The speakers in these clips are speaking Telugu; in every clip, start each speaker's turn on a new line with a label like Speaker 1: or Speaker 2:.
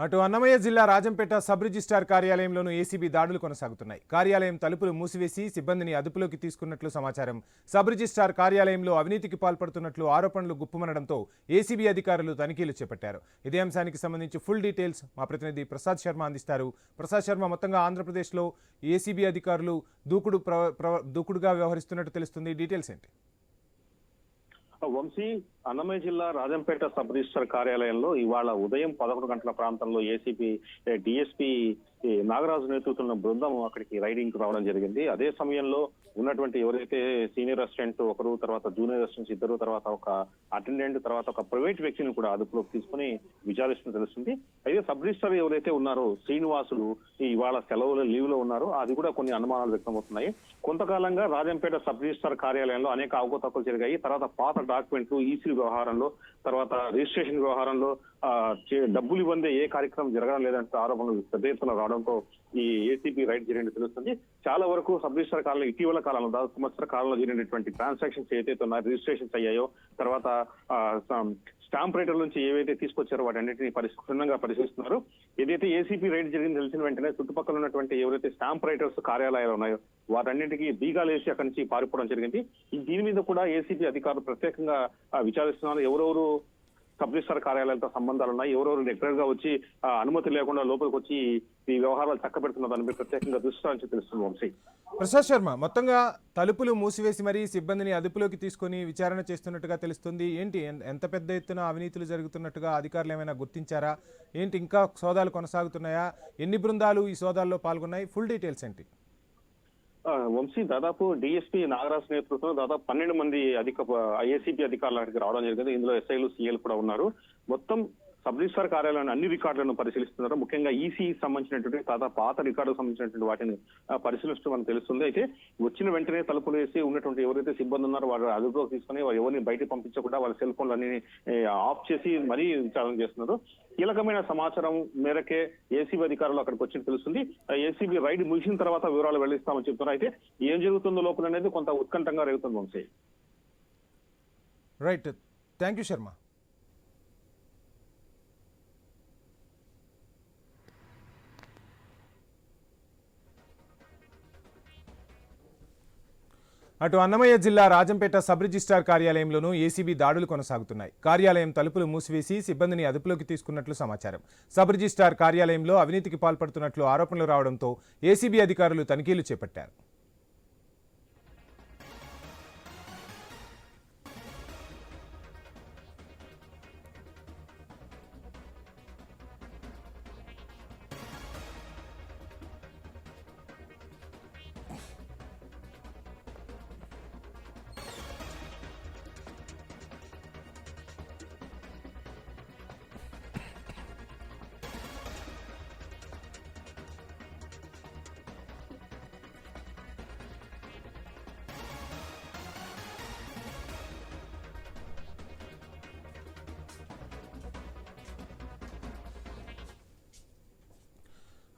Speaker 1: అటు అన్నమయ్య జిల్లా రాజంపేట సబ్ రిజిస్ట్రార్ కార్యాలయంలోనూ ఏసీబీ దాడులు కొనసాగుతున్నాయి. కార్యాలయం తలుపులు మూసివేసి సిబ్బందిని అదుపులోకి తీసుకున్నట్లు సమాచారం. సబ్ రిజిస్ట్రార్ కార్యాలయంలో అవినీతికి పాల్పడుతున్నట్లు ఆరోపణలు గుప్పుమనడంతో ఏసీబీ అధికారులు తనిఖీలు చేపట్టారు. ఇదే అంశానికి సంబంధించి ఫుల్ డీటెయిల్స్ మా ప్రతినిధి ప్రసాద్ శర్మ అందిస్తారు. ప్రసాద్ శర్మ, మొత్తంగా ఆంధ్రప్రదేశ్లో ఏసీబీ అధికారులు దూకుడుగా వ్యవహరిస్తున్నట్టు తెలుస్తుంది. డీటెయిల్స్ ఏంటి?
Speaker 2: వంశీ, అన్నమయ్య జిల్లా రాజంపేట సబ్ రిజిస్టర్ కార్యాలయంలో ఇవాళ ఉదయం 11 గంటల ప్రాంతంలో ఏసీపీ డిఎస్పీ నాగరాజు నేతృత్వంలో బృందం అక్కడికి రైడింగ్ కు రావడం జరిగింది. అదే సమయంలో ఉన్నటువంటి ఎవరైతే సీనియర్ అసిస్టెంట్ ఒకరు, తర్వాత జూనియర్ అసిస్టెంట్స్ ఇద్దరు, తర్వాత ఒక అటెండెంట్, తర్వాత ఒక ప్రైవేట్ వ్యక్తిని కూడా అదుపులోకి తీసుకుని విచారిస్తున్న తెలుస్తుంది. అయితే సబ్ రిజిస్టర్ ఎవరైతే ఉన్నారో శ్రీనివాసులు ఇవాళ సెలవులో లీవ్ లో ఉన్నారో అది కూడా కొన్ని అనుమానాలు వ్యక్తమవుతున్నాయి. కొంతకాలంగా రాజంపేట సబ్ రిజిస్టర్ కార్యాలయంలో అనేక అవకతవకలు జరిగాయి. తర్వాత పాత డాక్యుమెంట్లు, ఈసీ వ్యవహారంలో, తర్వాత రిజిస్ట్రేషన్ వ్యవహారంలో డబ్బులు ఇవ్వందే ఏ కార్యక్రమం జరగడం లేదంటే ఆరోపణలు పెద్ద ఎత్తున రావడంతో ఈ ఏసీపీ రైడ్ జరిగినట్టు తెలుస్తుంది. చాలా వరకు సబ్ రిజిస్టర్ కాలంలో ఇటీవల కాలంలో దాదాపు సంవత్సర కాలంలో జరిగినటువంటి ట్రాన్సాక్షన్స్ ఏదైతే ఉన్నాయో, రిజిస్ట్రేషన్స్ అయ్యాయో, తర్వాత స్టాంప్ రైటర్ నుంచి ఏవైతే తీసుకొచ్చారో వాటన్నిటిని క్షుణ్ణంగా పరిశీలిస్తున్నారు. ఏదైతే ఏసీపీ రైడ్ జరిగింది తెలిసిన వెంటనే చుట్టుపక్కల ఉన్నటువంటి ఎవరైతే స్టాంప్ రైటర్స్ కార్యాలయాలు ఉన్నాయో వాటన్నిటికీ బీగాలు వేసి అక్కడి నుంచి పారిపోవడం జరిగింది. దీని మీద కూడా ఏసీపీ అధికారులు ప్రత్యేకంగా విచారిస్తున్నారు. ఎవరెవరు సబ్ రిజిస్టర్ కార్యాలయాలతో సంబంధాలు ఉన్నాయి, ఎవరెవరు రెగ్యులర్ గా వచ్చి అనుమతి లేకుండా లోపలికి వచ్చి ఈ వ్యవహారాలు చక్కబెడుతున్న దాని మీద ప్రత్యేకంగా దృష్టి సారించి తెలుస్తుంది. వంశీ,
Speaker 1: ప్రసాద్ శర్మ, మొత్తంగా తలుపులు మూసివేసి మరీ సిబ్బందిని అదుపులోకి తీసుకుని విచారణ చేస్తున్నట్టుగా తెలుస్తుంది. ఏంటి, ఎంత పెద్ద ఎత్తున అవినీతులు జరుగుతున్నట్టుగా అధికారులు ఏమైనా గుర్తించారా? ఏంటి, ఇంకా సోదాలు కొనసాగుతున్నాయా? ఎన్ని బృందాలు ఈ సోదాల్లో పాల్గొన్నాయి? ఫుల్ డీటెయిల్స్ ఏంటి?
Speaker 2: వంశీ, దాదాపు డిఎస్పీ నాగరాజ్ నేతృత్వంలో దాదాపు 12 మంది ఏసీపీ అధికారులు అక్కడికి రావడం జరిగింది. ఇందులో ఎస్ఐలు, సీఏలు కూడా ఉన్నారు. మొత్తం సబ్ రిజిస్టర్ కార్యాలయంలో అన్ని రికార్డులను పరిశీలిస్తున్నారు. ముఖ్యంగా ఈసీ సంబంధించినటువంటి దాదాపు పాత రికార్డుకు సంబంధించినటువంటి వాటిని పరిశీలిస్తూ మనకు తెలుస్తుంది. అయితే వచ్చిన వెంటనే తలుపులు వేసి ఉన్నటువంటి ఎవరైతే సిబ్బంది ఉన్నారో వారు అదుపులోకి తీసుకుని వారు ఎవరిని బయటకు పంపించకుండా వాళ్ళ సెల్ ఫోన్లు అన్ని ఆఫ్ చేసి మరీ విచారణ చేస్తున్నారు. కీలకమైన సమాచారం మేరకే ఏసీబీ అధికారులు అక్కడికి వచ్చి తెలుస్తుంది. ఏసీబీ రైడ్ ముగిసిన తర్వాత వివరాలు వెల్లడిస్తామని చెప్తున్నారు. అయితే ఏం జరుగుతుందో లోపల అనేది కొంత ఉత్కంఠంగా రేగుతుంది. Vamsi,
Speaker 1: right, thank you Sharma. అటు అన్నమయ్య జిల్లా రాజంపేట సబ్ రిజిస్ట్రార్ కార్యాలయంలోనూ ఏసీబీ దాడులు కొనసాగుతున్నాయి. కార్యాలయం తలుపులు మూసివేసి సిబ్బందిని అదుపులోకి తీసుకున్నట్లు సమాచారం. సబ్ రిజిస్ట్రార్ కార్యాలయంలో అవినీతికి పాల్పడుతున్నట్లు ఆరోపణలు రావడంతో ఏసీబీ అధికారులు తనిఖీలు చేపట్టారు.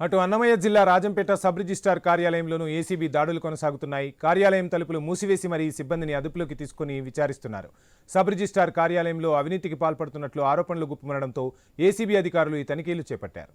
Speaker 1: అటు అన్నమయ్య జిల్లా రాజంపేట సబ్ రిజిస్ట్రార్ కార్యాలయంలోనూ ఏసీబీ దాడులు కొనసాగుతున్నాయి. కార్యాలయం తలుపులు మూసివేసి మరీ సిబ్బందిని అదుపులోకి తీసుకుని విచారిస్తున్నారు. సబ్ రిజిస్ట్రార్ కార్యాలయంలో అవినీతికి పాల్పడుతున్నట్లు ఆరోపణలు గుప్పుమనడంతో ఏసీబీ అధికారులు ఈ తనిఖీలు చేపట్టారు.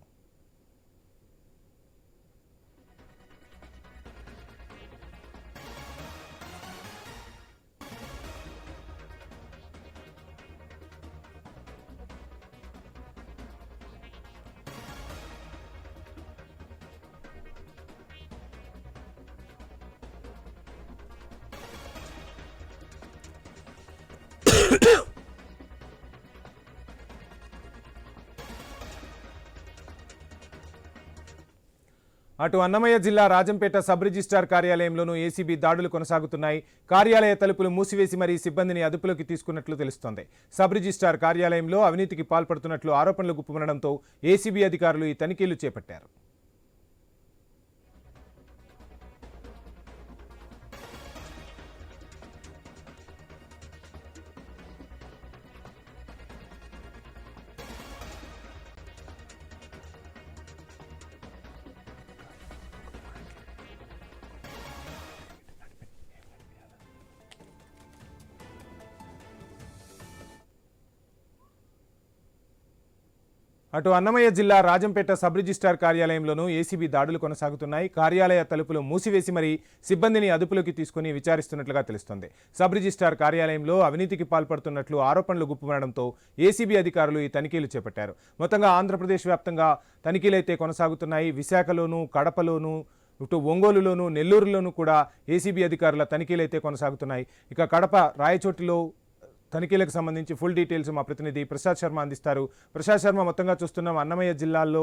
Speaker 1: అటు అన్నమయ్య జిల్లా రాజంపేట సబ్ రిజిస్ట్రార్ కార్యాలయంలోనూ ఏసీబీ దాడులు కొనసాగుతున్నాయి. కార్యాలయ తలుపులు మూసివేసి మరీ సిబ్బందిని అదుపులోకి తీసుకున్నట్లు తెలుస్తోంది. సబ్ రిజిస్ట్రార్ కార్యాలయంలో అవినీతికి పాల్పడుతున్నట్లు ఆరోపణలు గుప్పుమనడంతో ఏసీబీ అధికారులు ఈ తనిఖీలు చేపట్టారు. అటు అన్నమయ్య జిల్లా రాజంపేట సబ్ రిజిస్ట్రార్ కార్యాలయంలోనూ ఏసీబీ దాడులు కొనసాగుతున్నాయి. కార్యాలయ తలుపులు మూసివేసి మరీ సిబ్బందిని అదుపులోకి తీసుకుని విచారిస్తున్నట్లుగా తెలుస్తోంది. సబ్ రిజిస్ట్రార్ కార్యాలయంలో అవినీతికి పాల్పడుతున్నట్లు ఆరోపణలు గుప్పుమనడంతో ఏసీబీ అధికారులు ఈ తనిఖీలు చేపట్టారు. మొత్తంగా ఆంధ్రప్రదేశ్ వ్యాప్తంగా తనిఖీలైతే కొనసాగుతున్నాయి. విశాఖలోనూ, కడపలోనూ, ఇటు ఒంగోలులోను, నెల్లూరులోనూ కూడా ఏసీబీ అధికారుల తనిఖీలైతే కొనసాగుతున్నాయి. ఇక కడప రాయచోటిలో తనిఖీలకు సంబంధించి ఫుల్ డీటెయిల్స్ మా ప్రతినిధి ప్రసాద్ శర్మ అందిస్తారు. ప్రసాద్ శర్మ, మొత్తంగా చూస్తున్నాం అన్నమయ్య జిల్లాలో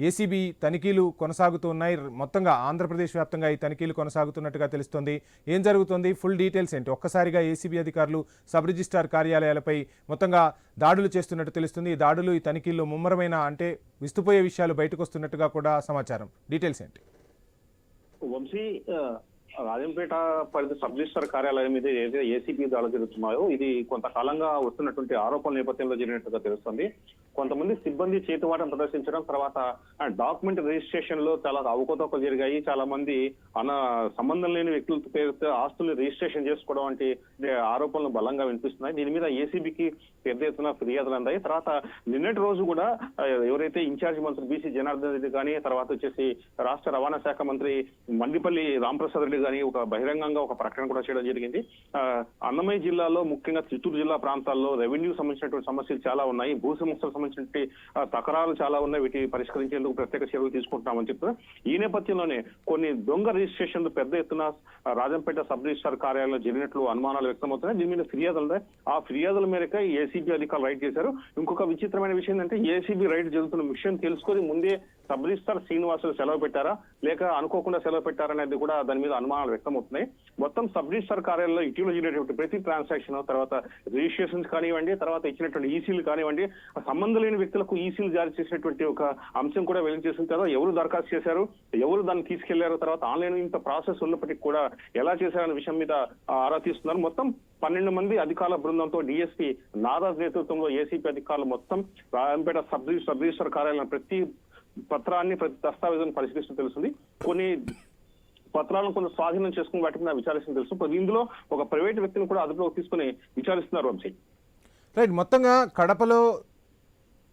Speaker 1: ఏసీబీ తనిఖీలు కొనసాగుతూ ఉన్నాయి. మొత్తంగా ఆంధ్రప్రదేశ్ వ్యాప్తంగా ఈ తనిఖీలు కొనసాగుతున్నట్టుగా తెలుస్తోంది. ఏం జరుగుతుంది, ఫుల్ డీటెయిల్స్ ఏంటి? ఒక్కసారిగా ఏసీబీ అధికారులు సబ్ రిజిస్ట్రార్ కార్యాలయాలపై మొత్తంగా దాడులు చేస్తున్నట్టు తెలుస్తుంది. ఈ దాడులు, ఈ తనిఖీల్లో ముమ్మరమైన అంటే విస్తుపోయే విషయాలు బయటకు వస్తున్నట్టుగా కూడా సమాచారం. డీటెయిల్స్ ఏంటి?
Speaker 2: వంశీ, రాజంపేట పరిధి సబ్ రిజిస్టర్ కార్యాలయం మీద ఏదైతే ఏసీబీ దాడులు జరుగుతున్నాయో ఇది కొంతకాలంగా వస్తున్నటువంటి ఆరోపణల నేపథ్యంలో జరిగినట్టుగా తెలుస్తుంది. కొంతమంది సిబ్బంది చేతివాటం ప్రదర్శించడం, తర్వాత డాక్యుమెంట్ రిజిస్ట్రేషన్ లో చాలా అవకతవకలు జరిగాయి. చాలా మంది సంబంధం లేని వ్యక్తుల పేరుతో ఆస్తుల్ని రిజిస్ట్రేషన్ చేసుకోవడం వంటి ఆరోపణలు బలంగా వినిపిస్తున్నాయి. దీని మీద ఏసీబీకి పెద్ద ఎత్తున ఫిర్యాదులు అందాయి. తర్వాత నిన్నటి రోజు కూడా ఎవరైతే ఇన్ఛార్జ్ మంత్రి బీసీ జనార్దన్ రెడ్డి కానీ, తర్వాత వచ్చేసి రాష్ట్ర రవాణా శాఖ మంత్రి మండిపల్లి రాంప్రసాద్ రెడ్డి కానీ ఒక బహిరంగంగా ఒక ప్రకటన కూడా చేయడం జరిగింది. అన్నమయ్య జిల్లాలో, ముఖ్యంగా చిత్తూరు జిల్లా ప్రాంతాల్లో రెవెన్యూ సంబంధించినటువంటి సమస్యలు చాలా ఉన్నాయి. భూ సమస్యలకు సంబంధించిన తకరాలు చాలా ఉన్నాయి. వీటిని పరిష్కరించేందుకు ప్రత్యేక చర్యలు తీసుకుంటున్నామని చెప్తున్నారు. ఈ నేపథ్యంలోనే కొన్ని దొంగ రిజిస్ట్రేషన్లు పెద్ద ఎత్తున రాజంపేట సబ్ రిజిస్ట్రార్ కార్యాలయంలో జరిగినట్లు అనుమానాలు వ్యక్తమవుతున్నాయి. దీని మీద ఫిర్యాదులు ఉన్నాయి. ఆ ఫిర్యాదుల మేరకు ఏసీబీ అధికారులు రైడ్ చేశారు. ఇంకొక విచిత్రమైన విషయం ఏంటంటే, ఏసీబీ రైడ్ జరుగుతున్న విషయం తెలుసుకొని ముందే సబ్ రిజిస్ట్రార్ శ్రీనివాసులు సెలవు పెట్టారా, లేక అనుకోకుండా సెలవు పెట్టారనేది కూడా దాని మీద అనుమానాలు వ్యక్తమవుతున్నాయి. మొత్తం సబ్ రిజిస్ట్రార్ కార్యాలయంలో ఇటీవల జరిగినటువంటి ప్రతి ట్రాన్సాక్షన్, తర్వాత రిజిస్ట్రేషన్స్ కానివ్వండి, తర్వాత ఇచ్చినటువంటి ఈసీలు కానివ్వండి, సంబంధం లేని వ్యక్తులకు ఈసీలు జారీ చేసినటువంటి ఒక అంశం కూడా వెలుగు చేసిన తర్వాత ఎవరు దరఖాస్తు చేశారు, ఎవరు దాన్ని తీసుకెళ్లారు, తర్వాత ఆన్లైన్ ఇంత ప్రాసెస్ ఉన్నప్పటికీ కూడా ఎలా చేశారనే విషయం మీద ఆరా తీస్తున్నారు. మొత్తం 12 మంది అధికారుల బృందంతో డిఎస్పీ నారాజ్ నేతృత్వంలో ఏసీపీ అధికారులు మొత్తం రాజంపేట సబ్ రిజిస్ట్రార్ కార్యాలయం ప్రతి పత్రాన్ని, ప్రతి దస్తావేజును పరిశీలిస్తూ తెలుస్తుంది. కొన్ని పత్రాలను కొంత స్వాధీనం చేసుకుని వాటి మీద విచారిస్తూ తెలుసు. ఇందులో ఒక ప్రైవేట్ వ్యక్తిని కూడా అదుపులోకి తీసుకుని విచారిస్తున్నారు వంశీ.
Speaker 1: రైట్, మొత్తంగా కడపలో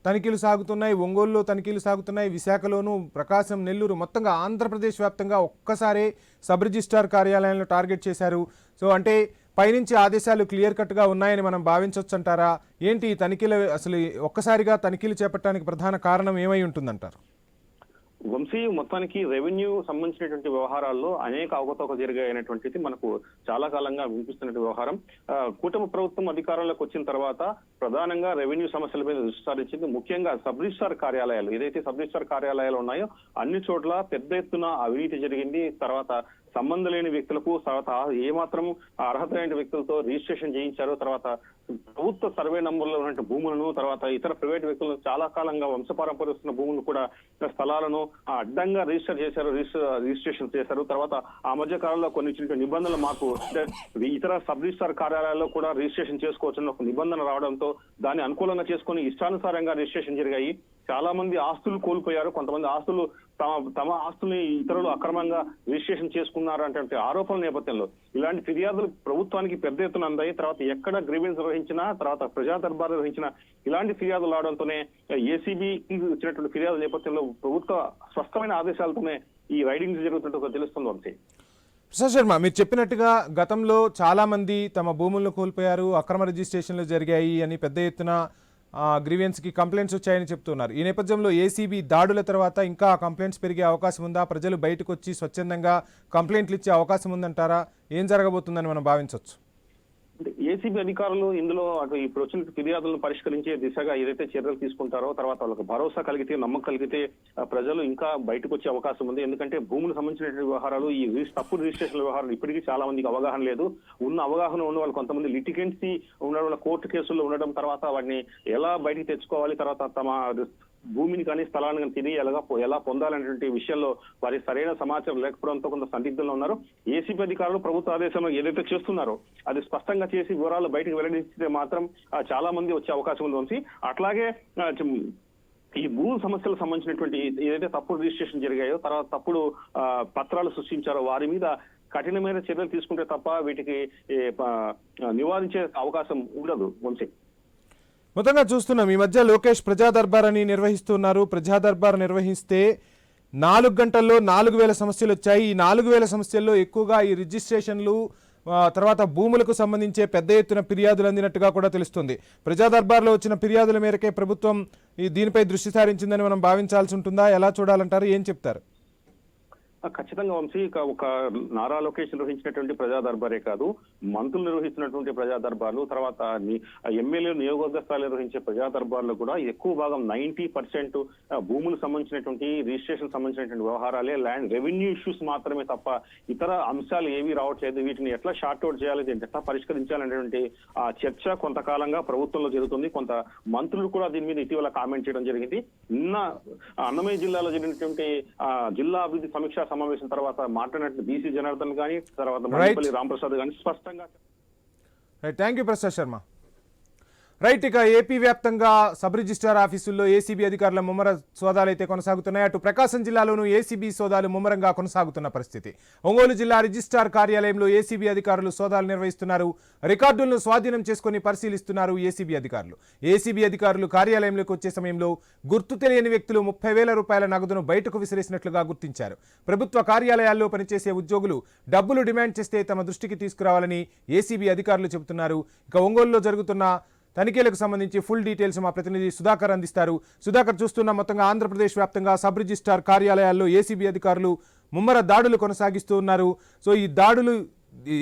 Speaker 1: తనిఖీలు సాగుతున్నాయి, ఒంగోలులో తనిఖీలు సాగుతున్నాయి, విశాఖలోను, ప్రకాశం, నెల్లూరు, మొత్తంగా ఆంధ్రప్రదేశ్ వ్యాప్తంగా ఒక్కసారే సబ్ రిజిస్ట్రార్ కార్యాలయంలో టార్గెట్ చేశారు. సో అంటే పైనుంచి ఆదేశాలు క్లియర్ కట్గా ఉన్నాయని మనం భావించవచ్చు అంటారా? ఏంటి ఈ తనిఖీలు, అసలు ఒక్కసారిగా తనిఖీలు చేపట్టడానికి ప్రధాన కారణం ఏమై ఉంటుందంటారు?
Speaker 2: వంశీ, మొత్తానికి రెవెన్యూ సంబంధించినటువంటి వ్యవహారాల్లో అనేక అవకతవకలు జరిగాయనేటువంటిది మనకు చాలా కాలంగా వినిపిస్తున్న వ్యవహారం. కూటమి ప్రభుత్వం అధికారంలోకి వచ్చిన తర్వాత ప్రధానంగా రెవెన్యూ సమస్యల మీద దృష్టి సారించింది. ముఖ్యంగా సబ్ రిజిస్ట్రార్ కార్యాలయాలు, ఏదైతే సబ్ రిజిస్ట్రార్ కార్యాలయాలు ఉన్నాయో అన్ని చోట్ల పెద్ద ఎత్తున అవినీతి జరిగింది. తర్వాత సంబంధం లేని వ్యక్తులకు, తర్వాత ఏమాత్రం అర్హత లేని వ్యక్తులతో రిజిస్ట్రేషన్ చేయించారు. తర్వాత ప్రభుత్వ సర్వే నంబర్లో ఉన్న భూములను, తర్వాత ఇతర ప్రైవేట్ వ్యక్తులను చాలా కాలంగా వంశపారంపర్యస్తున్న భూములను కూడా, స్థలాలను అడ్డంగా రిజిస్టర్ చేశారు, రిజిస్ట్రేషన్ చేశారు. తర్వాత ఆ మధ్య కాలంలో కొన్ని నిబంధనల మార్పు, ఇతర సబ్ రిజిస్ట్రార్ కార్యాలయాల్లో కూడా రిజిస్ట్రేషన్ చేసుకోవచ్చని ఒక నిబంధన రావడంతో దాన్ని అనుకూలంగా చేసుకుని ఇష్టానుసారంగా రిజిస్ట్రేషన్ జరిగాయి. చాలా మంది ఆస్తులు కోల్పోయారు. కొంతమంది ఆస్తులు తమ ఆస్తుల్ని ఇతరులు అక్రమంగా రిజిస్ట్రేషన్ చేసుకున్నారు అంటే ఆరోపణల నేపథ్యంలో ఇలాంటి ఫిర్యాదులు ప్రభుత్వానికి పెద్ద ఎత్తున అందాయి. తర్వాత ఎక్కడ గ్రీవెన్స్ నిర్వహించినా, తర్వాత ప్రజా దర్బార్ నిర్వహించిన ఇలాంటి ఫిర్యాదులు రావడంతోనే ఏసీబీకి వచ్చినటువంటి ఫిర్యాదుల నేపథ్యంలో ప్రభుత్వ స్పష్టమైన ఆదేశాలతోనే ఈ రైడింగ్స్ జరుగుతున్నట్టు తెలుస్తుంది వంశీ.
Speaker 1: ప్రసాద్ శర్మ, మీరు చెప్పినట్టుగా గతంలో చాలా మంది తమ భూములను కోల్పోయారు, అక్రమ రిజిస్ట్రేషన్లు జరిగాయి అని పెద్ద ఎత్తున గ్రీవెన్స్కి కంప్లైంట్స్ వచ్చాయని చెప్తున్నారు. ఈ నేపథ్యంలో ఏసీబీ దాడుల తర్వాత ఇంకా కంప్లైంట్స్ పెరిగే అవకాశం ఉందా? ప్రజలు బయటకు వచ్చి స్వచ్ఛందంగా కంప్లైంట్లు ఇచ్చే అవకాశం ఉందంటారా? ఏం జరగబోతుందని మనం భావించవచ్చు?
Speaker 2: ఏసీబీ అధికారులు ఇందులో అటు ఇప్పుడు వచ్చిన ఫిర్యాదులను పరిష్కరించే దిశగా ఏదైతే చర్యలు తీసుకుంటారో, తర్వాత వాళ్ళకి భరోసా కలిగితే, నమ్మకం కలిగితే ప్రజలు ఇంకా బయటకు వచ్చే అవకాశం ఉంది. ఎందుకంటే భూములకు సంబంధించిన వ్యవహారాలు, ఈ తప్పుడు రిజిస్ట్రేషన్ వ్యవహారాలు ఇప్పటికీ చాలా మందికి అవగాహన లేదు. ఉన్న అవగాహన ఉన్న వాళ్ళు కొంతమంది లిటిగెన్సీ ఉండడం వల్ల, కోర్టు కేసుల్లో ఉండడం, తర్వాత వాటిని ఎలా బయటికి తెచ్చుకోవాలి, తర్వాత తమ భూమిని కానీ స్థలాన్ని కానీ తిరిగి ఎలా పొందాలనేటువంటి విషయంలో వారి సరైన సమాచారం లేకపోవడంతో కొంత సందిగ్ధంలో ఉన్నారు. ఏసీబీ అధికారులు ప్రభుత్వ ఆదేశంలో ఏదైతే చేస్తున్నారో అది స్పష్టంగా చేసి వివరాలు బయటకు వెల్లడిస్తే మాత్రం చాలా మంది వచ్చే అవకాశం ఉంది. అట్లాగే ఈ భూ సమస్యలకు సంబంధించినటువంటి ఏదైతే తప్పుడు రిజిస్ట్రేషన్ జరిగాయో, తర్వాత తప్పుడు పత్రాలు సృష్టించారో వారి మీద కఠినమైన చర్యలు తీసుకుంటే తప్ప వీటికి నివారించే అవకాశం ఉండదు వంశీ.
Speaker 1: మొత్తంగా చూస్తున్నాం ఈ మధ్య లోకేష్ ప్రజా దర్బార్ అని నిర్వహిస్తున్నారు. ప్రజా దర్బార్ నిర్వహిస్తే 4 గంటల్లో 4000 సమస్యలు వచ్చాయి. ఈ 4000 సమస్యల్లో ఎక్కువగా ఈ రిజిస్ట్రేషన్లు తర్వాత భూములకు సంబంధించే పెద్ద ఎత్తున ఫిర్యాదులు అందినట్టుగా కూడా తెలుస్తుంది. ప్రజా దర్బార్లో వచ్చిన ఫిర్యాదుల మేరకే ప్రభుత్వం దీనిపై దృష్టి సారించిందని మనం భావించాల్సి ఉంటుందా? ఎలా చూడాలంటారు? ఏం చెప్తారు?
Speaker 2: ఖచ్చితంగా వంశీ, ఒక నారా లోకేష్ నిర్వహించినటువంటి ప్రజా దర్బారే కాదు, మంత్రులు నిర్వహిస్తున్నటువంటి ప్రజా దర్బార్లు, తర్వాత ఎమ్మెల్యే నియోజకవర్గ స్థాయిలో నిర్వహించే ప్రజా దర్బార్లు కూడా ఎక్కువ భాగం 90% భూములకు సంబంధించినటువంటి రిజిస్ట్రేషన్ సంబంధించినటువంటి వ్యవహారాలే, ల్యాండ్ రెవెన్యూ ఇష్యూస్ మాత్రమే తప్ప ఇతర అంశాలు ఏవి రావట్లేదు. వీటిని ఎట్లా షార్ట్ అవుట్ చేయాలి, ఎట్లా పరిష్కరించాలనేటువంటి చర్చ కొంతకాలంగా ప్రభుత్వంలో జరుగుతుంది. కొంత మంత్రులు కూడా దీని మీద ఇటీవల కామెంట్ చేయడం జరిగింది. నిన్న అన్నమయ్య జిల్లాలో జరిగినటువంటి జిల్లా అభివృద్ధి సమీక్ష సమావేశం తర్వాత మాట్లాడినట్టు బీసీ జనార్దన్ గానీ, తర్వాత మల్లిపల్లి రామప్రసాద్ గానీ స్పష్టంగా.
Speaker 1: Thank you Prasad Sharma. Right, ఇక ఏపీ వ్యాప్తంగా సబ్ రిజిస్ట్రార్ ఆఫీసుల్లో ఏసీబీ అధికారుల ముమ్మర సోదాలు అయితే కొనసాగుతున్నాయి. అటు ప్రకాశం జిల్లాలోనూ ఏసీబీ సోదాలు ముమ్మరంగా కొనసాగుతున్న పరిస్థితి. ఒంగోలు జిల్లా రిజిస్ట్రార్ కార్యాలయంలో ఏసీబీ అధికారులు సోదాలు నిర్వహిస్తున్నారు. రికార్డులను స్వాధీనం చేసుకుని పరిశీలిస్తున్నారు ఏసీబీ అధికారులు. ఏసీబీ అధికారులు కార్యాలయంలోకి వచ్చే సమయంలో గుర్తు తెలియని వ్యక్తులు 30,000 రూపాయల నగదును బయటకు విసిరేసినట్లుగా గుర్తించారు. ప్రభుత్వ కార్యాలయాల్లో పనిచేసే ఉద్యోగులు డబ్బులు డిమాండ్ చేస్తే తమ దృష్టికి తీసుకురావాలని ఏసీబీ అధికారులు చెబుతున్నారు. ఇక ఒంగోలులో జరుగుతున్న తనిఖీలకు సంబంధించి ఫుల్ డీటెయిల్స్ మా ప్రతినిధి సుధాకర్ అందిస్తారు. సుధాకర్, చూస్తున్న మొత్తంగా ఆంధ్రప్రదేశ్ వ్యాప్తంగా సబ్ రిజిస్ట్రార్ కార్యాలయాల్లో ఏసీబీ అధికారులు ముమ్మర దాడులు కొనసాగిస్తూ ఉన్నారు. సో ఈ దాడులు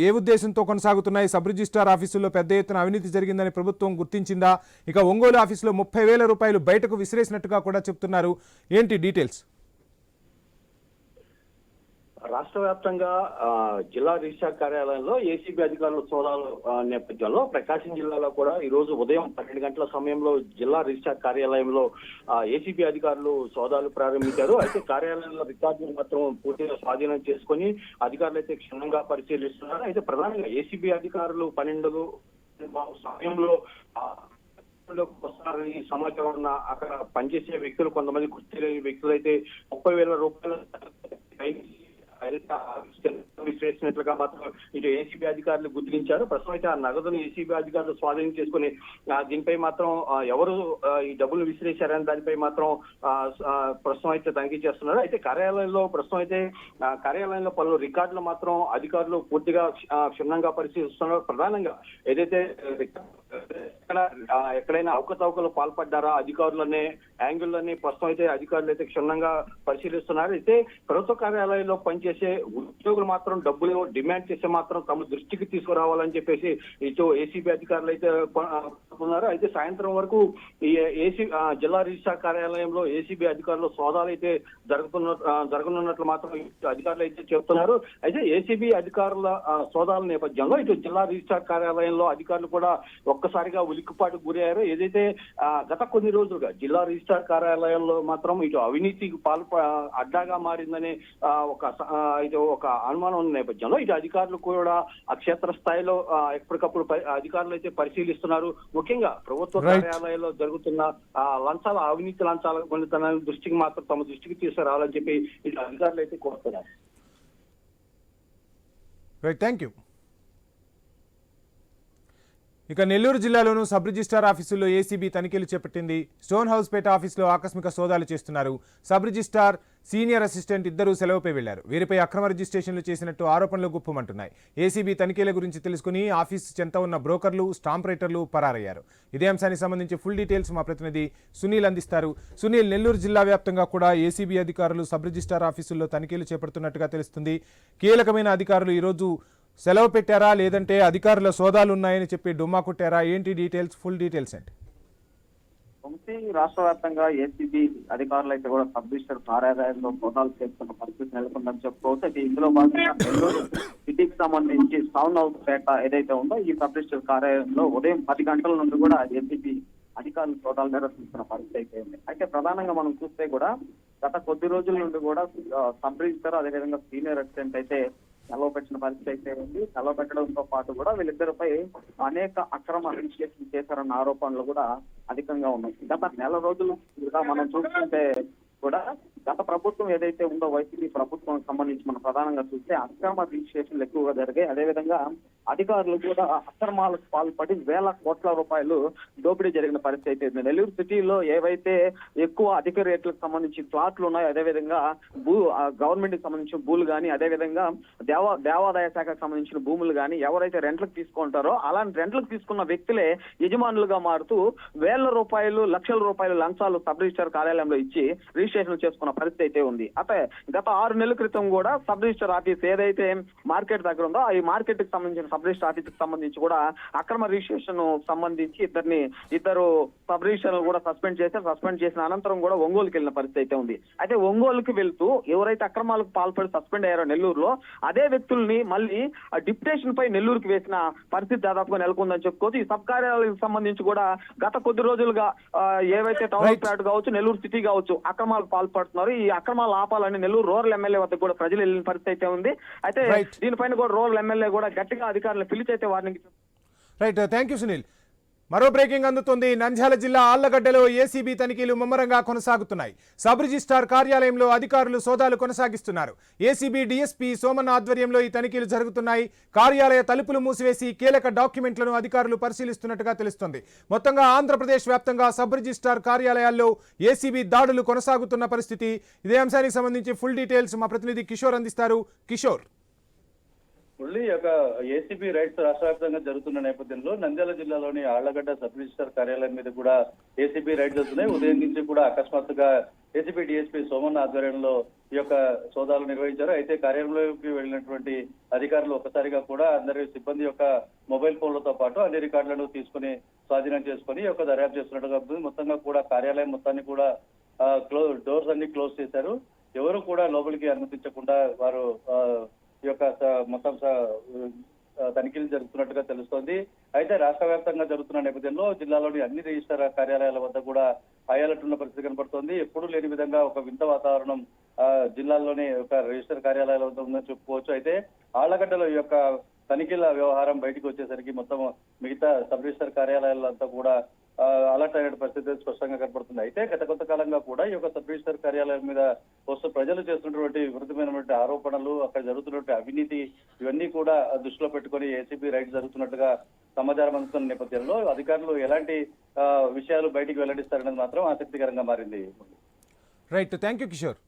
Speaker 1: ఏ ఉద్దేశంతో కొనసాగుతున్నాయి? సబ్ రిజిస్ట్రార్ ఆఫీసుల్లో పెద్ద ఎత్తున అవినీతి జరిగిందని ప్రభుత్వం గుర్తించిందా? ఇక ఒంగోలు ఆఫీసులో 30,000 రూపాయలు బయటకు విసిరేసినట్టుగా కూడా చెప్తున్నారు. ఏంటి డీటెయిల్స్?
Speaker 3: రాష్ట్ర వ్యాప్తంగా జిల్లా రిజిస్ట్రార్ కార్యాలయంలో ఏసీబీ అధికారుల సోదాల నేపథ్యంలో ప్రకాశం జిల్లాలో కూడా ఈ రోజు ఉదయం 12 గంటల సమయంలో జిల్లా రిజిస్ట్రార్ కార్యాలయంలో ఏసీబీ అధికారులు సోదాలు ప్రారంభించారు. అయితే కార్యాలయంలో రికార్డులు మాత్రం పూర్తిగా స్వాధీనం చేసుకుని అధికారులు అయితే క్షుణ్ణంగా పరిశీలిస్తున్నారు. అయితే ప్రధానంగా ఏసీబీ అధికారులు 12 సమయంలో వస్తారని సమాచారం ఉన్న అక్కడ పనిచేసే వ్యక్తులు, కొంతమంది గుర్తిలేని వ్యక్తులు అయితే 30,000 రూపాయలు విసిరేసినట్లుగా మాత్రం ఇటు ఏసీబీ అధికారులు గుర్తించారు. ప్రస్తుతం అయితే ఆ నగదును ఏసీబీ అధికారులు స్వాధీనం చేసుకుని దీనిపై మాత్రం ఎవరు ఈ డబ్బులు విసిరేశారని దానిపై మాత్రం ప్రస్తుతం అయితే తనిఖీ చేస్తున్నారు. అయితే ప్రస్తుతం అయితే కార్యాలయంలో పలు రికార్డులు మాత్రం అధికారులు పూర్తిగా క్షుణ్ణంగా పరిశీలిస్తున్నారు. ప్రధానంగా ఏదైతే ఎక్కడైనా అవకతవకలు పాల్పడ్డారా అధికారులనే యాంగిల్లోనే ప్రస్తుతం అయితే అధికారులు అయితే క్షుణ్ణంగా పరిశీలిస్తున్నారు. అయితే ప్రభుత్వ కార్యాలయంలో పనిచేసే ఉద్యోగులు మాత్రం డబ్బులు డిమాండ్ చేస్తే మాత్రం తమ దృష్టికి తీసుకురావాలని చెప్పేసి ఇటు ఏసీబీ అధికారులు అయితే ఉన్నారు. అయితే సాయంత్రం వరకు ఈ జిల్లా రిజిస్ట్రార్ కార్యాలయంలో ఏసీబీ అధికారులు సోదాలు అయితే జరగనున్నట్లు మాత్రం అధికారులు అయితే చెప్తున్నారు. అయితే ఏసీబీ అధికారుల సోదాల నేపథ్యంలో ఇటు జిల్లా రిజిస్ట్రార్ కార్యాలయంలో అధికారులు కూడా ఒక్కసారిగా ఉలిక్కిపాటు గురయ్యారు. ఏదైతే గత కొన్ని రోజులుగా జిల్లా రిజిస్ట్రార్ కార్యాలయంలో మాత్రం ఇటు అవినీతికి అడ్డాగా మారిందనే ఒక అనుమానం ఉన్న నేపథ్యంలో ఇటు అధికారులు కూడా ఆ క్షేత్ర స్థాయిలో ఎప్పటికప్పుడు అధికారులు అయితే పరిశీలిస్తున్నారు. ముఖ్యంగా ప్రభుత్వ కార్యాలయాల్లో జరుగుతున్న అవినీతి లంచాల కొన్నితనాన్ని దృష్టికి మాత్రం తమ దృష్టికి తీసుకురావాలని చెప్పి ఇటు అధికారులు అయితే కోరుతున్నారు.
Speaker 1: Thank you. ఇక నెల్లూరు జిల్లాలోనూ సబ్ రిజిస్ట్రార్ ఆఫీసుల్లో ఏసీబీ తనిఖీలు చేపట్టింది. స్టోన్ హౌస్ పేట ఆఫీసులో ఆకస్మిక సోదాలు చేస్తున్నారు. సబ్ రిజిస్ట్రార్, సీనియర్ అసిస్టెంట్ ఇద్దరూ సెలవుపై వెళ్లారు. వీరిపై అక్రమ రిజిస్ట్రేషన్లు చేసినట్టు ఆరోపణలు గుప్పుమంటున్నాయి. ఏసీబీ తనిఖీల గురించి తెలుసుకుని ఆఫీసు చెంత ఉన్న బ్రోకర్లు, స్టాంప్ రైటర్లు పరారయ్యారు. ఇదే అంశానికి సంబంధించి ఫుల్ డీటెయిల్స్ మా ప్రతినిధి సునీల్ అందిస్తారు. సునీల్, నెల్లూరు జిల్లా వ్యాప్తంగా కూడా ఏసీబీ అధికారులు సబ్ రిజిస్ట్రార్ ఆఫీసుల్లో తనిఖీలు చేపడుతున్నట్టుగా తెలుస్తుంది. కీలకమైన అధికారులు ఈరోజు సెలవు పెట్టారా, లేదంటే అధికారుల సోదాలు ఉన్నాయని చెప్పి డుమ్మా కొట్టారా? ఏంటి డీటెయిల్స్, ఫుల్ డీటెయిల్స్ ఏంటి?
Speaker 3: రాష్ట్ర వ్యాప్తంగా ఏసీబీ అధికారులు అయితే కూడా సబ్ రిజిస్టర్ కార్యాలయంలో సోదాలు చేస్తున్న పరిస్థితి నెలకొందని చెప్పుకోవచ్చు. అయితే ఇందులో భాగంగా నెల్లూరు సిటీకి సంబంధించి టౌన్ హౌస్ పేట ఏదైతే ఉందో ఈ సబ్ రిజిస్టర్ కార్యాలయంలో ఉదయం 10 గంటల నుండి కూడా ఏసీబీ అధికారులు సోదాలు నిర్వహిస్తున్న పరిస్థితి అయితే ఉంది. అయితే ప్రధానంగా మనం చూస్తే కూడా గత కొద్ది రోజుల నుండి కూడా సబ్ రిజిస్టర్ అదేవిధంగా సీనియర్ అసిస్టెంట్ అయితే సెలవు పెట్టిన పరిస్థితి అయితే ఉంది. సెలవు పెట్టడంతో పాటు కూడా వీళ్ళిద్దరిపై అనేక అక్రమ రిజిస్ట్రేషన్ చేశారన్న ఆరోపణలు కూడా అధికంగా ఉన్నాయి. గత నెల రోజులు మనం చూస్తుంటే కూడా గత ప్రభుత్వం ఏదైతే ఉందో వైసీపీ ప్రభుత్వం సంబంధించి మనం ప్రధానంగా చూస్తే అక్రమ రిజిస్ట్రేషన్లు ఎక్కువగా జరిగాయి. అదేవిధంగా అధికారులు కూడా అక్రమాలకు పాల్పడి వేల కోట్ల రూపాయలు దోపిడీ జరిగిన పరిస్థితి అయితే ఉంది. నెల్లూరు సిటీలో ఏవైతే ఎక్కువ అధిక రేట్లకు సంబంధించి ప్లాట్లు ఉన్నాయో, అదేవిధంగా గవర్నమెంట్ కి సంబంధించిన భూములు కానీ, అదేవిధంగా దేవాదాయ శాఖకు సంబంధించిన భూములు కానీ ఎవరైతే రెంట్లకు తీసుకుంటారో అలాంటి రెంట్లకు తీసుకున్న వ్యక్తులే యజమానులుగా మారుతూ వేల రూపాయలు లక్షల రూపాయలు లంచాలు సబ్ రిజిస్టర్ కార్యాలయంలో ఇచ్చి రిజిస్ట్రేషన్ చేసుకున్న పరిస్థితి అయితే ఉంది. అయితే గత 6 నెలల క్రితం కూడా సబ్ రిజిస్టర్ ఆఫీస్ ఏదైతే మార్కెట్ దగ్గర ఉందో ఈ మార్కెట్ కి సంబంధించిన సబ్ రిజిస్టర్ ఆఫీస్ కి సంబంధించి కూడా అక్రమ రిజిస్ట్రేషన్ సంబంధించి ఇద్దరు సబ్ రిజిస్టర్లు కూడా సస్పెండ్ చేసిన అనంతరం కూడా ఒంగోలుకి వెళ్ళిన పరిస్థితి అయితే ఉంది. అయితే ఒంగోలుకి వెళ్తూ ఎవరైతే అక్రమాలకు పాల్పడి సస్పెండ్ అయ్యారో నెల్లూరులో, అదే వ్యక్తుల్ని మళ్ళీ డిప్యుటేషన్ పై నెల్లూరుకి వేసిన పరిస్థితి దాదాపుగా నెలకొందని చెప్పుకోవచ్చు. ఈ సబ్ కార్యాలయాలకు సంబంధించి కూడా గత కొద్ది రోజులుగా ఏవైతే టౌన్ ఫ్లాట్ కావచ్చు, నెల్లూరు సిటీ కావచ్చు అక్రమాలకు పాల్పడుతున్నారు. ఈ అక్రమాలు ఆపాలని నెల్లూరు రూరల్ ఎమ్మెల్యే వద్ద కూడా ప్రజలు వెళ్ళిన పరిస్థితి అయితే ఉంది. అయితే దీనిపైన కూడా రూరల్ ఎమ్మెల్యే కూడా గట్టిగా అధికారులను పిలిచైతే వారిని
Speaker 1: రైట్. Thank you Sunil. మరో బ్రేకింగ్ అందుతుంది. నంద్యాల జిల్లా ఆళ్లగడ్డలో ఏసీబీ తనిఖీలు ముమ్మరంగా కొనసాగుతున్నాయి. సబ్ రిజిస్ట్రార్ కార్యాలయంలో అధికారులు సోదాలు కొనసాగిస్తున్నారు. ఏసీబీ డీఎస్పీ సోమన్న ఆధ్వర్యంలో ఈ తనిఖీలు జరుగుతున్నాయి. కార్యాలయ తలుపులు మూసివేసి కీలక డాక్యుమెంట్లను అధికారులు పరిశీలిస్తున్నట్టుగా తెలుస్తోంది. మొత్తంగా ఆంధ్రప్రదేశ్ వ్యాప్తంగా సబ్ రిజిస్ట్రార్ కార్యాలయాల్లో ఏసీబీ దాడులు కొనసాగుతున్న పరిస్థితి. ఇదే అంశానికి సంబంధించి ఫుల్ డీటెయిల్స్ మా ప్రతినిధి కిషోర్ అందిస్తారు. కిషోర్.
Speaker 4: మురళి, యొక్క ఏసీబీ రైడ్స్ రాష్ట్ర వ్యాప్తంగా జరుగుతున్న నేపథ్యంలో నంద్యాల జిల్లాలోని ఆళ్లగడ్డ సబ్ రిజిస్టర్ కార్యాలయం మీద కూడా ఏసీబీ రైడ్స్ వస్తున్నాయి. ఉదయం నుంచి కూడా అకస్మాత్తుగా ఏసీబీ డీఎస్పీ సోమన్న ఆధ్వర్యంలో ఈ యొక్క సోదాలు నిర్వహించారు. అయితే కార్యాలయంలోకి వెళ్ళినటువంటి అధికారులు ఒక్కసారిగా కూడా అందరి సిబ్బంది యొక్క మొబైల్ ఫోన్లతో పాటు అన్ని రికార్డులను తీసుకుని స్వాధీనం చేసుకుని ఈ యొక్క దర్యాప్తు చేస్తున్నట్టుగా మొత్తంగా కూడా కార్యాలయం మొత్తాన్ని కూడా డోర్స్ అన్ని క్లోజ్ చేశారు. ఎవరు కూడా లోపలికి అనుమతించకుండా వారు ఈ యొక్క మొత్తం తనిఖీలు జరుగుతున్నట్టుగా తెలుస్తోంది. అయితే రాష్ట్ర వ్యాప్తంగా జరుగుతున్న నేపథ్యంలో జిల్లాలోని అన్ని రిజిస్టర్ కార్యాలయాల వద్ద కూడా హైఅలర్ట్ ఉన్న పరిస్థితి కనపడుతోంది. ఎప్పుడూ లేని విధంగా ఒక వింత వాతావరణం జిల్లాలోని ఒక రిజిస్టర్ కార్యాలయాల వద్ద ఉందని చెప్పుకోవచ్చు. అయితే ఆళ్లగడ్డలో ఈ యొక్క తనిఖీల వ్యవహారం బయటకు వచ్చేసరికి మొత్తం మిగతా సబ్ రిజిస్టర్ కార్యాలయాలంతా కూడా అలర్ట్ అయిన పరిస్థితి స్పష్టంగా కనపడుతుంది. అయితే గత కొంతకాలంగా కూడా ఈ యొక్క సబ్ రిజిస్టర్ కార్యాలయం మీద ప్రజలు చేస్తున్నటువంటి విరుద్ధమైనటువంటి ఆరోపణలు, అక్కడ జరుగుతున్నటువంటి అవినీతి, ఇవన్నీ కూడా దృష్టిలో పెట్టుకుని ఏసీబీ రైడ్ జరుగుతున్నట్టుగా సమాచారం అందుతున్న నేపథ్యంలో అధికారులు ఎలాంటి విషయాలు బయటికి వెల్లడిస్తారనేది మాత్రం ఆసక్తికరంగా మారింది.
Speaker 1: రైట్. Thank you Kishore.